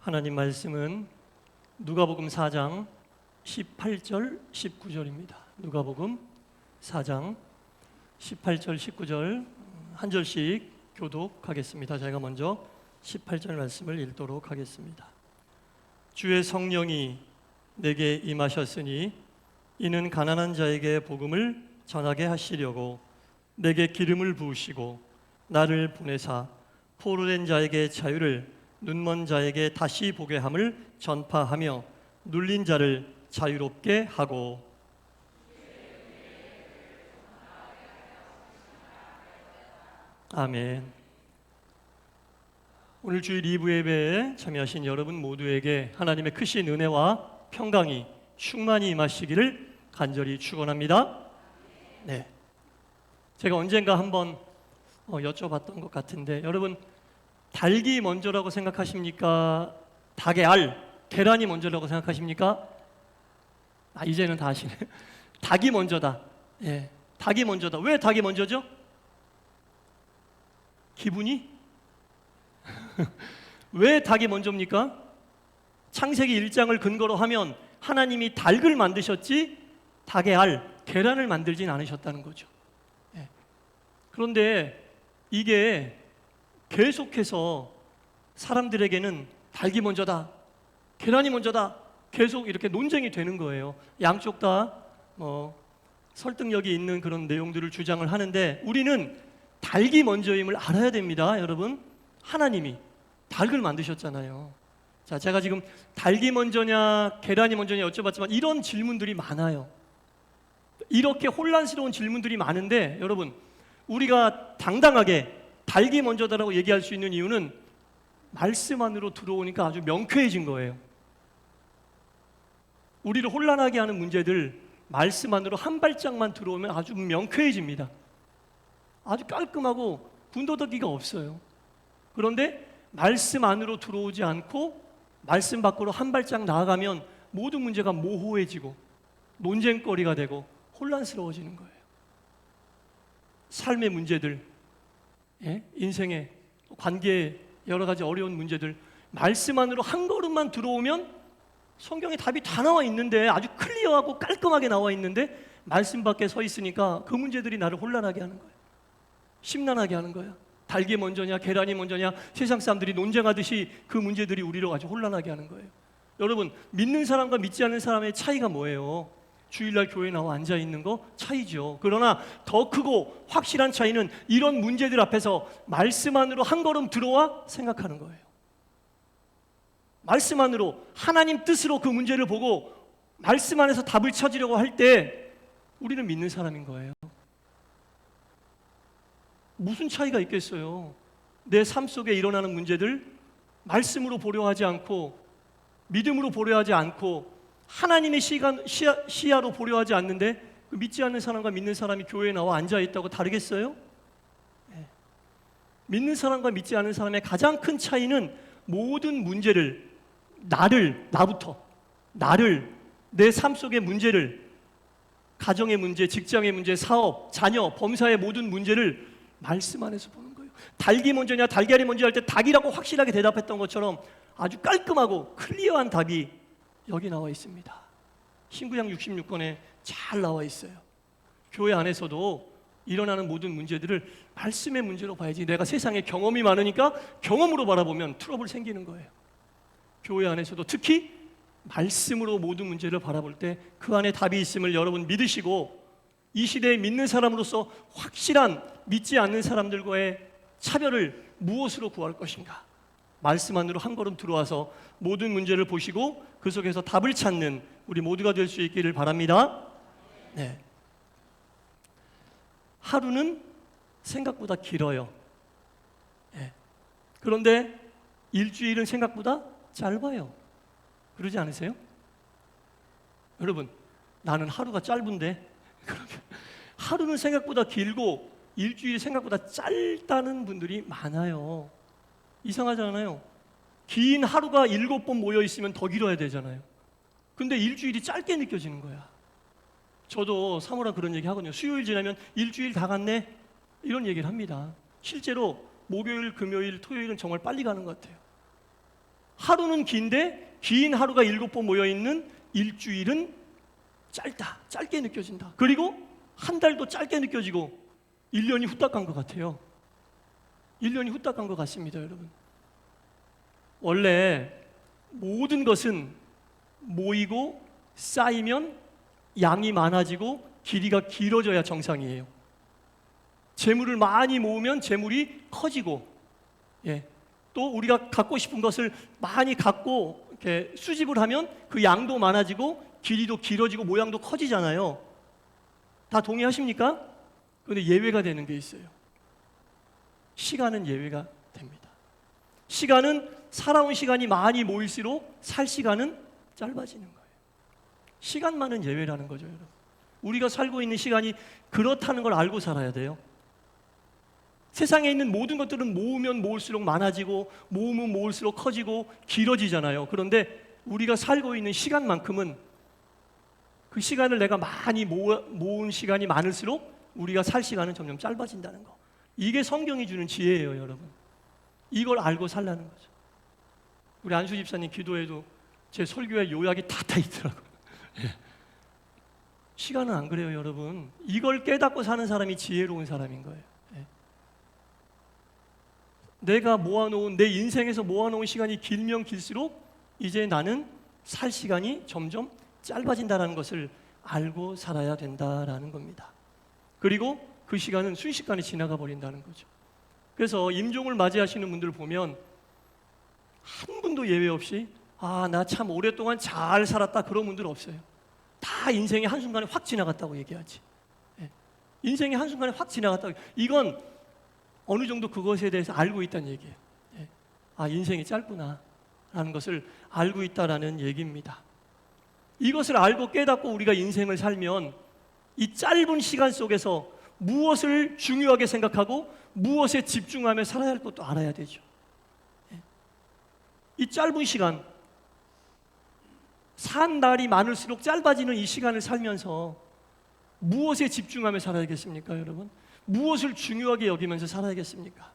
하나님 말씀은 누가복음 4장 18절 19절입니다. 누가복음 4장 18절 19절 한 절씩 교독하겠습니다. 제가 먼저 18절 말씀을 읽도록 하겠습니다. 주의 성령이 내게 임하셨으니 이는 가난한 자에게 복음을 전하게 하시려고 내게 기름을 부으시고 나를 보내사 포로된 자에게 자유를 눈먼 자에게 다시 보게 함을 전파하며 눌린 자를 자유롭게 하고. 아멘. 오늘 주일 2부 예배에 참여하신 여러분 모두에게 하나님의 크신 은혜와 평강이 충만히 임하시기를 간절히 축원합니다. 네, 제가 언젠가 한번 여쭤봤던 것 같은데, 여러분 닭이 먼저라고 생각하십니까? 닭의 알, 계란이 먼저라고 생각하십니까? 이제는 다 아시네. 닭이 먼저다. 예, 닭이 먼저다. 왜 닭이 먼저죠? 기분이? 왜 닭이 먼저입니까? 창세기 1장을 근거로 하면 하나님이 닭을 만드셨지 닭의 알, 계란을 만들진 않으셨다는 거죠. 예. 그런데 이게 계속해서 사람들에게는 닭이 먼저다, 계란이 먼저다, 계속 이렇게 논쟁이 되는 거예요. 양쪽 다 설득력이 있는 그런 내용들을 주장을 하는데, 우리는 닭이 먼저임을 알아야 됩니다. 여러분, 하나님이 닭을 만드셨잖아요. 자, 제가 지금 닭이 먼저냐 계란이 먼저냐 여쭤봤지만 이런 질문들이 많아요. 이렇게 혼란스러운 질문들이 많은데, 여러분 우리가 당당하게 닭이 먼저다라고 얘기할 수 있는 이유는 말씀 안으로 들어오니까 아주 명쾌해진 거예요. 우리를 혼란하게 하는 문제들 말씀 안으로 한 발짝만 들어오면 아주 명쾌해집니다. 아주 깔끔하고 군더더기가 없어요. 그런데 말씀 안으로 들어오지 않고 말씀 밖으로 한 발짝 나아가면 모든 문제가 모호해지고 논쟁거리가 되고 혼란스러워지는 거예요. 삶의 문제들, 인생의 관계의 여러 가지 어려운 문제들, 말씀 안으로 한 걸음만 들어오면 성경에 답이 다 나와 있는데, 아주 클리어하고 깔끔하게 나와 있는데 말씀 밖에 서 있으니까 그 문제들이 나를 혼란하게 하는 거예요. 심란하게 하는 거예요. 닭이 먼저냐 계란이 먼저냐 세상 사람들이 논쟁하듯이 그 문제들이 우리를 아주 혼란하게 하는 거예요. 여러분, 믿는 사람과 믿지 않는 사람의 차이가 뭐예요? 주일날 교회에 나와 앉아있는 거 차이죠. 그러나 더 크고 확실한 차이는 이런 문제들 앞에서 말씀 안으로 한 걸음 들어와 생각하는 거예요. 말씀 안으로 하나님 뜻으로 그 문제를 보고 말씀 안에서 답을 찾으려고 할 때 우리는 믿는 사람인 거예요. 무슨 차이가 있겠어요? 내 삶 속에 일어나는 문제들 말씀으로 보려 하지 않고 믿음으로 보려 하지 않고 하나님의 시야로 보려 하지 않는데, 그 믿지 않는 사람과 믿는 사람이 교회에 나와 앉아있다고 다르겠어요? 네. 믿는 사람과 믿지 않는 사람의 가장 큰 차이는 모든 문제를 나를 내 삶 속의 문제를, 가정의 문제, 직장의 문제, 사업, 자녀, 범사의 모든 문제를 말씀 안에서 보는 거예요. 닭이 먼저냐 달걀이 먼저 할 때 닭이라고 확실하게 대답했던 것처럼 아주 깔끔하고 클리어한 답이 여기 나와 있습니다. 신구약 66권에 잘 나와 있어요. 교회 안에서도 일어나는 모든 문제들을 말씀의 문제로 봐야지, 내가 세상에 경험이 많으니까 경험으로 바라보면 트러블 생기는 거예요. 교회 안에서도 특히 말씀으로 모든 문제를 바라볼 때 그 안에 답이 있음을 여러분 믿으시고, 이 시대에 믿는 사람으로서 확실한 믿지 않는 사람들과의 차별을 무엇으로 구할 것인가? 말씀 안으로 한 걸음 들어와서 모든 문제를 보시고 그 속에서 답을 찾는 우리 모두가 될 수 있기를 바랍니다. 네. 하루는 생각보다 길어요. 네. 그런데 일주일은 생각보다 짧아요. 그러지 않으세요? 여러분, 나는 하루가 짧은데, 그러면 하루는 생각보다 길고 일주일이 생각보다 짧다는 분들이 많아요. 이상하잖아요. 긴 하루가 7번 모여 있으면 더 길어야 되잖아요. 근데 일주일이 짧게 느껴지는 거야. 저도 사모랑 그런 얘기 하거든요. 수요일 지나면 일주일 다 갔네? 이런 얘기를 합니다. 실제로 목요일, 금요일, 토요일은 정말 빨리 가는 것 같아요. 하루는 긴데 긴 하루가 7번 모여있는 일주일은 짧다, 짧게 느껴진다. 그리고 한 달도 짧게 느껴지고 1년이 후딱 간 것 같아요. 1년이 후딱 간 것 같습니다, 여러분. 원래 모든 것은 모이고 쌓이면 양이 많아지고 길이가 길어져야 정상이에요. 재물을 많이 모으면 재물이 커지고, 또 우리가 갖고 싶은 것을 많이 갖고 이렇게 수집을 하면 그 양도 많아지고 길이도 길어지고 모양도 커지잖아요. 다 동의하십니까? 그런데 예외가 되는 게 있어요. 시간은 예외가 됩니다. 시간은 살아온 시간이 많이 모일수록 살 시간은 짧아지는 거예요. 시간만은 예외라는 거죠, 여러분. 우리가 살고 있는 시간이 그렇다는 걸 알고 살아야 돼요. 세상에 있는 모든 것들은 모으면 모을수록 많아지고 모으면 모을수록 커지고 길어지잖아요. 그런데 우리가 살고 있는 시간만큼은 그 시간을 내가 많이 모은 시간이 많을수록 우리가 살 시간은 점점 짧아진다는 거. 이게 성경이 주는 지혜예요, 여러분. 이걸 알고 살라는 거죠. 우리 안수 집사님 기도에도 제 설교의 요약이 다 있더라고요. 시간은 안 그래요, 여러분. 이걸 깨닫고 사는 사람이 지혜로운 사람인 거예요. 내가 모아놓은, 내 인생에서 모아놓은 시간이 길면 길수록 이제 나는 살 시간이 점점 짧아진다는 것을 알고 살아야 된다라는 겁니다. 그리고 그 시간은 순식간에 지나가 버린다는 거죠. 그래서 임종을 맞이하시는 분들 보면 한 분도 예외 없이 나 참 오랫동안 잘 살았다 그런 분들 없어요. 다 인생이 한순간에 확 지나갔다고 얘기하지. 인생이 한순간에 확 지나갔다고. 이건 어느 정도 그것에 대해서 알고 있다는 얘기예요. 인생이 짧구나 라는 것을 알고 있다라는 얘기입니다. 이것을 알고 깨닫고 우리가 인생을 살면 이 짧은 시간 속에서 무엇을 중요하게 생각하고 무엇에 집중하며 살아야 할 것도 알아야 되죠. 이 짧은 시간, 산 날이 많을수록 짧아지는 이 시간을 살면서 무엇에 집중하며 살아야겠습니까, 여러분? 무엇을 중요하게 여기면서 살아야겠습니까?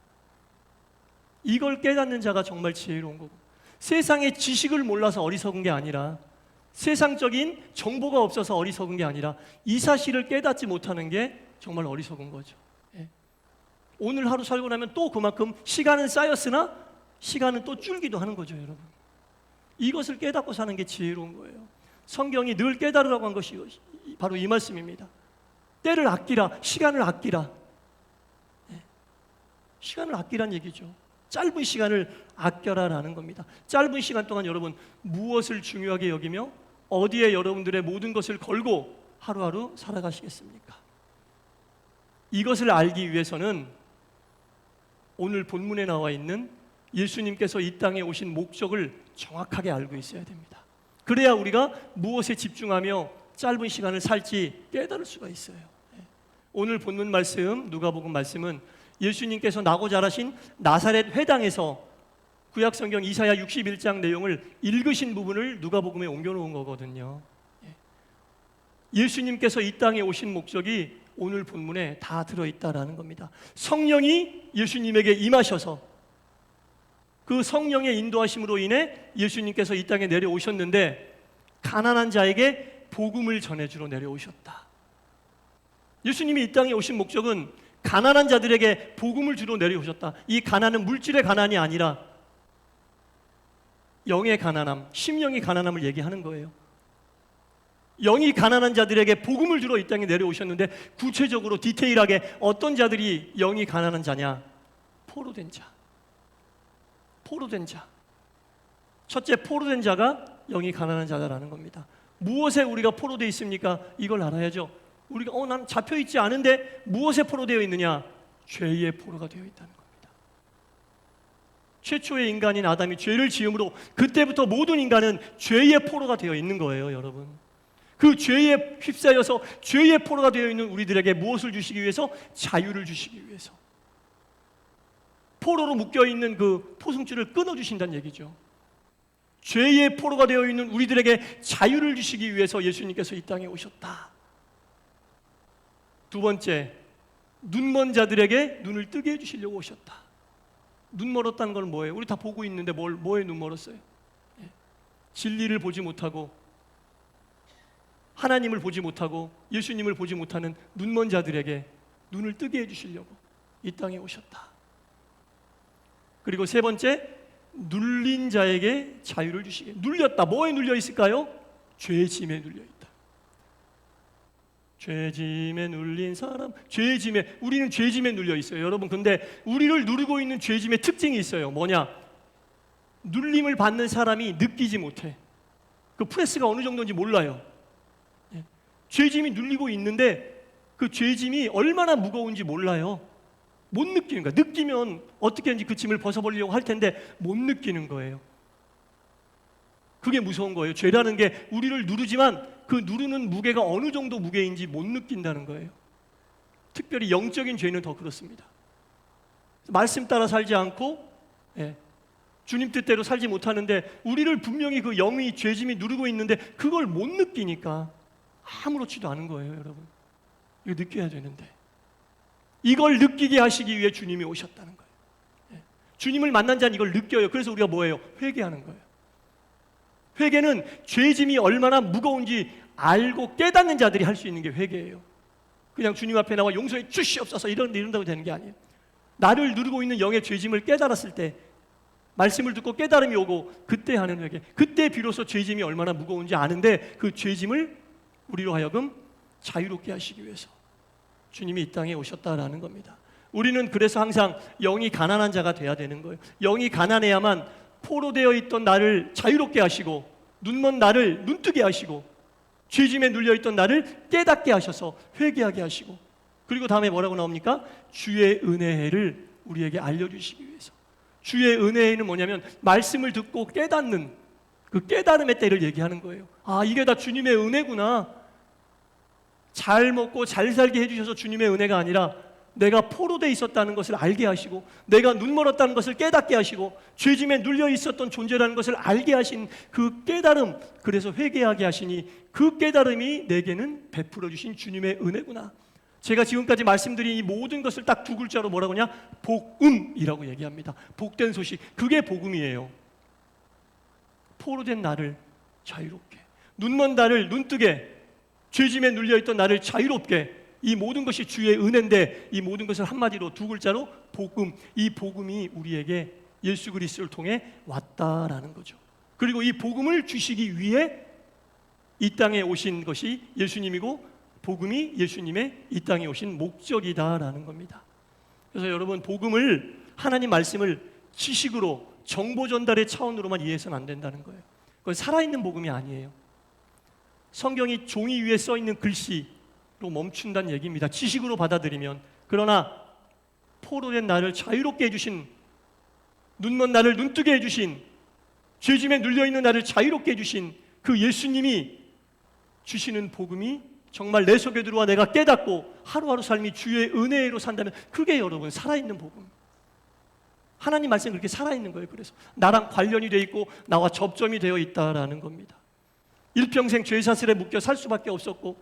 이걸 깨닫는 자가 정말 지혜로운 거고, 세상의 지식을 몰라서 어리석은 게 아니라, 세상적인 정보가 없어서 어리석은 게 아니라 이 사실을 깨닫지 못하는 게 정말 어리석은 거죠. 오늘 하루 살고 나면 또 그만큼 시간은 쌓였으나 시간은 또 줄기도 하는 거죠, 여러분. 이것을 깨닫고 사는 게 지혜로운 거예요. 성경이 늘 깨달으라고 한 것이 바로 이 말씀입니다. 때를 아끼라, 시간을 아끼라. 시간을 아끼란 얘기죠. 짧은 시간을 아껴라라는 겁니다. 짧은 시간 동안 여러분 무엇을 중요하게 여기며 어디에 여러분들의 모든 것을 걸고 하루하루 살아가시겠습니까? 이것을 알기 위해서는 오늘 본문에 나와 있는 예수님께서 이 땅에 오신 목적을 정확하게 알고 있어야 됩니다. 그래야 우리가 무엇에 집중하며 짧은 시간을 살지 깨달을 수가 있어요. 오늘 본문 말씀, 누가복음 말씀은 예수님께서 나고 자라신 나사렛 회당에서 구약성경 이사야 61장 내용을 읽으신 부분을 누가복음에 옮겨놓은 거거든요. 예수님께서 이 땅에 오신 목적이 오늘 본문에 다 들어있다라는 겁니다. 성령이 예수님에게 임하셔서 그 성령의 인도하심으로 인해 예수님께서 이 땅에 내려오셨는데 가난한 자에게 복음을 전해주러 내려오셨다. 예수님이 이 땅에 오신 목적은 가난한 자들에게 복음을 주러 내려오셨다. 이 가난은 물질의 가난이 아니라 영의 가난함, 심령의 가난함을 얘기하는 거예요. 영이 가난한 자들에게 복음을 주러 이 땅에 내려오셨는데 구체적으로 디테일하게 어떤 자들이 영이 가난한 자냐? 포로된 자. 포로된 자. 첫째, 포로된 자가 영이 가난한 자다라는 겁니다. 무엇에 우리가 포로되어 있습니까? 이걸 알아야죠. 우리가 난 잡혀 있지 않은데 무엇에 포로되어 있느냐? 죄의 포로가 되어 있다는 겁니다. 최초의 인간인 아담이 죄를 지음으로 그때부터 모든 인간은 죄의 포로가 되어 있는 거예요, 여러분. 그 죄에 휩싸여서 죄의 포로가 되어 있는 우리들에게 무엇을 주시기 위해서? 자유를 주시기 위해서. 포로로 묶여있는 그 포승줄을 끊어주신다는 얘기죠. 죄의 포로가 되어 있는 우리들에게 자유를 주시기 위해서 예수님께서 이 땅에 오셨다. 두 번째, 눈먼 자들에게 눈을 뜨게 해주시려고 오셨다. 눈 멀었다는 건 뭐예요? 우리 다 보고 있는데 뭐에 눈 멀었어요? 진리를 보지 못하고 하나님을 보지 못하고 예수님을 보지 못하는 눈먼 자들에게 눈을 뜨게 해주시려고 이 땅에 오셨다. 그리고 세 번째, 눌린 자에게 자유를 주시게. 눌렸다. 뭐에 눌려 있을까요? 죄짐에 눌려 있다. 죄짐에 눌린 사람, 죄짐에, 우리는 죄짐에 눌려 있어요. 여러분, 근데 우리를 누르고 있는 죄짐의 특징이 있어요. 뭐냐? 눌림을 받는 사람이 느끼지 못해. 그 프레스가 어느 정도인지 몰라요. 죄짐이 눌리고 있는데 그 죄짐이 얼마나 무거운지 몰라요. 못 느끼는 거야. 느끼면 어떻게든지 그 짐을 벗어버리려고 할 텐데 못 느끼는 거예요. 그게 무서운 거예요. 죄라는 게 우리를 누르지만 그 누르는 무게가 어느 정도 무게인지 못 느낀다는 거예요. 특별히 영적인 죄는 더 그렇습니다. 말씀 따라 살지 않고 주님 뜻대로 살지 못하는데 우리를 분명히 그 영이 죄짐이 누르고 있는데 그걸 못 느끼니까 아무렇지도 않은 거예요, 여러분. 이거 느껴야 되는데 이걸 느끼게 하시기 위해 주님이 오셨다는 거예요. 주님을 만난 자는 이걸 느껴요. 그래서 우리가 뭐예요? 회개하는 거예요. 회개는 죄짐이 얼마나 무거운지 알고 깨닫는 자들이 할 수 있는 게 회개예요. 그냥 주님 앞에 나와 용서해 주시옵소서 이런다고 되는 게 아니에요. 나를 누르고 있는 영의 죄짐을 깨달았을 때, 말씀을 듣고 깨달음이 오고 그때 하는 회개, 그때 비로소 죄짐이 얼마나 무거운지 아는데 그 죄짐을 우리로 하여금 자유롭게 하시기 위해서 주님이 이 땅에 오셨다라는 겁니다. 우리는 그래서 항상 영이 가난한 자가 돼야 되는 거예요. 영이 가난해야만 포로되어 있던 나를 자유롭게 하시고 눈먼 나를 눈뜨게 하시고 죄짐에 눌려있던 나를 깨닫게 하셔서 회개하게 하시고, 그리고 다음에 뭐라고 나옵니까? 주의 은혜를 우리에게 알려주시기 위해서. 주의 은혜는 뭐냐면 말씀을 듣고 깨닫는 그 깨달음의 때를 얘기하는 거예요. 아, 이게 다 주님의 은혜구나. 잘 먹고 잘 살게 해주셔서 주님의 은혜가 아니라 내가 포로되어 있었다는 것을 알게 하시고 내가 눈멀었다는 것을 깨닫게 하시고 죄짐에 눌려 있었던 존재라는 것을 알게 하신 그 깨달음, 그래서 회개하게 하시니 그 깨달음이 내게는 베풀어 주신 주님의 은혜구나. 제가 지금까지 말씀드린 이 모든 것을 딱 두 글자로 뭐라고 하냐? 복음이라고 얘기합니다. 복된 소식, 그게 복음이에요. 포로된 나를 자유롭게, 눈먼 나를 눈뜨게, 죄짐에 눌려있던 나를 자유롭게, 이 모든 것이 주의 은혜인데 이 모든 것을 한마디로 두 글자로 복음, 이 복음이 우리에게 예수 그리스도를 통해 왔다라는 거죠. 그리고 이 복음을 주시기 위해 이 땅에 오신 것이 예수님이고 복음이 예수님의 이 땅에 오신 목적이다라는 겁니다. 그래서 여러분, 복음을, 하나님 말씀을 지식으로 정보 전달의 차원으로만 이해해서는 안 된다는 거예요. 그건 살아있는 복음이 아니에요. 성경이 종이 위에 써있는 글씨로 멈춘다는 얘기입니다. 지식으로 받아들이면. 그러나 포로된 나를 자유롭게 해주신, 눈먼 나를 눈뜨게 해주신, 죄짐에 눌려있는 나를 자유롭게 해주신 그 예수님이 주시는 복음이 정말 내 속에 들어와 내가 깨닫고 하루하루 삶이 주의 은혜로 산다면 그게 여러분 살아있는 복음. 하나님 말씀이 그렇게 살아있는 거예요. 그래서 나랑 관련이 되어 있고 나와 접점이 되어 있다라는 겁니다. 일평생 죄사슬에 묶여 살 수밖에 없었고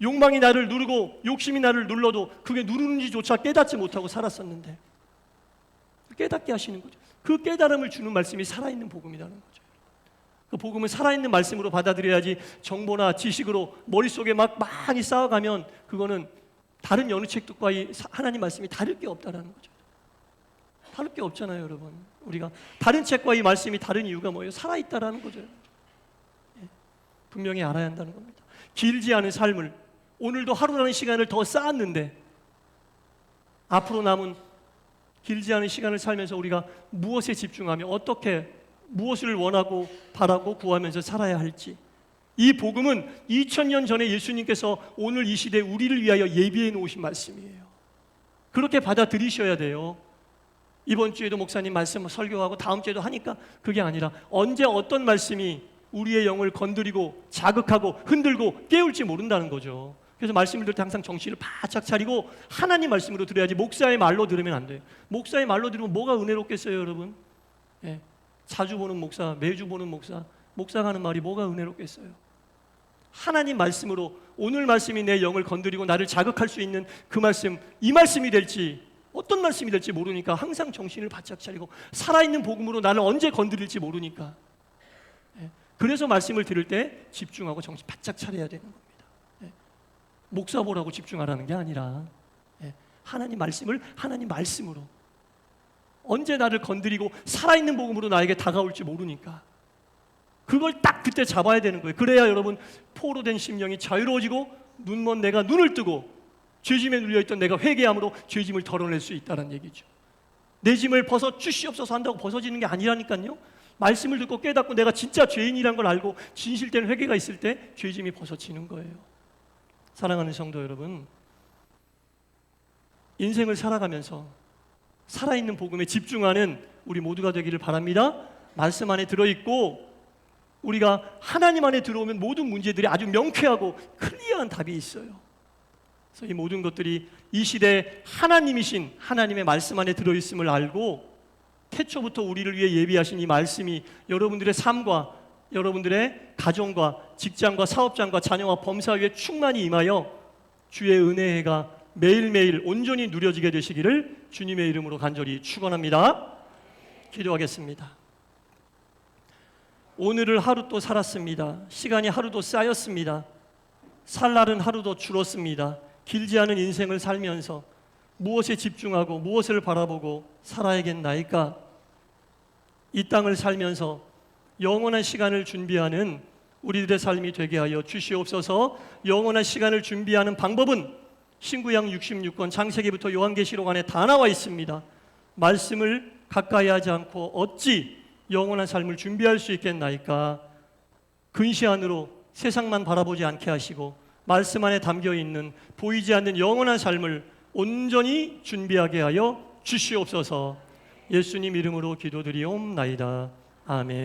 욕망이 나를 누르고 욕심이 나를 눌러도 그게 누르는지조차 깨닫지 못하고 살았었는데 깨닫게 하시는 거죠. 그 깨달음을 주는 말씀이 살아있는 복음이라는 거죠. 그 복음을 살아있는 말씀으로 받아들여야지 정보나 지식으로 머릿속에 막 많이 쌓아가면 그거는 다른 어느 책과 이 하나님 말씀이 다를 게 없다는 거죠. 다를 게 없잖아요, 여러분. 우리가 다른 책과 이 말씀이 다른 이유가 뭐예요? 살아있다라는 거죠. 분명히 알아야 한다는 겁니다. 길지 않은 삶을, 오늘도 하루라는 시간을 더 쌓았는데 앞으로 남은 길지 않은 시간을 살면서 우리가 무엇에 집중하며 어떻게 무엇을 원하고 바라고 구하면서 살아야 할지, 이 복음은 2000년 전에 예수님께서 오늘 이 시대에 우리를 위하여 예비해 놓으신 말씀이에요. 그렇게 받아들이셔야 돼요. 이번 주에도 목사님 말씀 설교하고 다음 주에도 하니까 그게 아니라 언제 어떤 말씀이 우리의 영을 건드리고 자극하고 흔들고 깨울지 모른다는 거죠. 그래서 말씀을 들을 때 항상 정신을 바짝 차리고 하나님 말씀으로 들어야지 목사의 말로 들으면 안 돼요. 목사의 말로 들으면 뭐가 은혜롭겠어요, 여러분? 자주 보는 목사, 매주 보는 목사, 목사가 하는 말이 뭐가 은혜롭겠어요? 하나님 말씀으로 오늘 말씀이 내 영을 건드리고 나를 자극할 수 있는 그 말씀, 이 말씀이 될지 어떤 말씀이 될지 모르니까 항상 정신을 바짝 차리고 살아있는 복음으로 나를 언제 건드릴지 모르니까 예. 그래서 말씀을 들을 때 집중하고 정신 바짝 차려야 되는 겁니다. 예. 목사 보라고 집중하라는 게 아니라 예. 하나님 말씀을 하나님 말씀으로, 언제 나를 건드리고 살아있는 복음으로 나에게 다가올지 모르니까 그걸 딱 그때 잡아야 되는 거예요. 그래야 여러분 포로된 심령이 자유로워지고 눈먼 내가 눈을 뜨고 죄짐에 눌려있던 내가 회개함으로 죄짐을 덜어낼 수 있다는 얘기죠. 내 짐을 벗어 주시옵소서 한다고 벗어지는 게 아니라니까요. 말씀을 듣고 깨닫고 내가 진짜 죄인이란 걸 알고 진실된 회개가 있을 때 죄짐이 벗어지는 거예요. 사랑하는 성도 여러분, 인생을 살아가면서 살아있는 복음에 집중하는 우리 모두가 되기를 바랍니다. 말씀 안에 들어있고 우리가 하나님 안에 들어오면 모든 문제들이 아주 명쾌하고 클리어한 답이 있어요. 그래서 이 모든 것들이 이 시대에 하나님이신 하나님의 말씀 안에 들어있음을 알고 태초부터 우리를 위해 예비하신 이 말씀이 여러분들의 삶과 여러분들의 가정과 직장과 사업장과 자녀와 범사 위에 충만히 임하여 주의 은혜가 매일매일 온전히 누려지게 되시기를 주님의 이름으로 간절히 축원합니다. 기도하겠습니다. 오늘을 하루 또 살았습니다. 시간이 하루도 쌓였습니다. 살 날은 하루도 줄었습니다. 길지 않은 인생을 살면서 무엇에 집중하고 무엇을 바라보고 살아야겠나이까? 이 땅을 살면서 영원한 시간을 준비하는 우리들의 삶이 되게 하여 주시옵소서. 영원한 시간을 준비하는 방법은 신구약 66권 창세기부터 요한계시록 안에 다 나와 있습니다. 말씀을 가까이 하지 않고 어찌 영원한 삶을 준비할 수 있겠나이까? 근시안으로 세상만 바라보지 않게 하시고 말씀 안에 담겨있는 보이지 않는 영원한 삶을 온전히 준비하게 하여 주시옵소서. 예수님 이름으로 기도드리옵나이다. 아멘.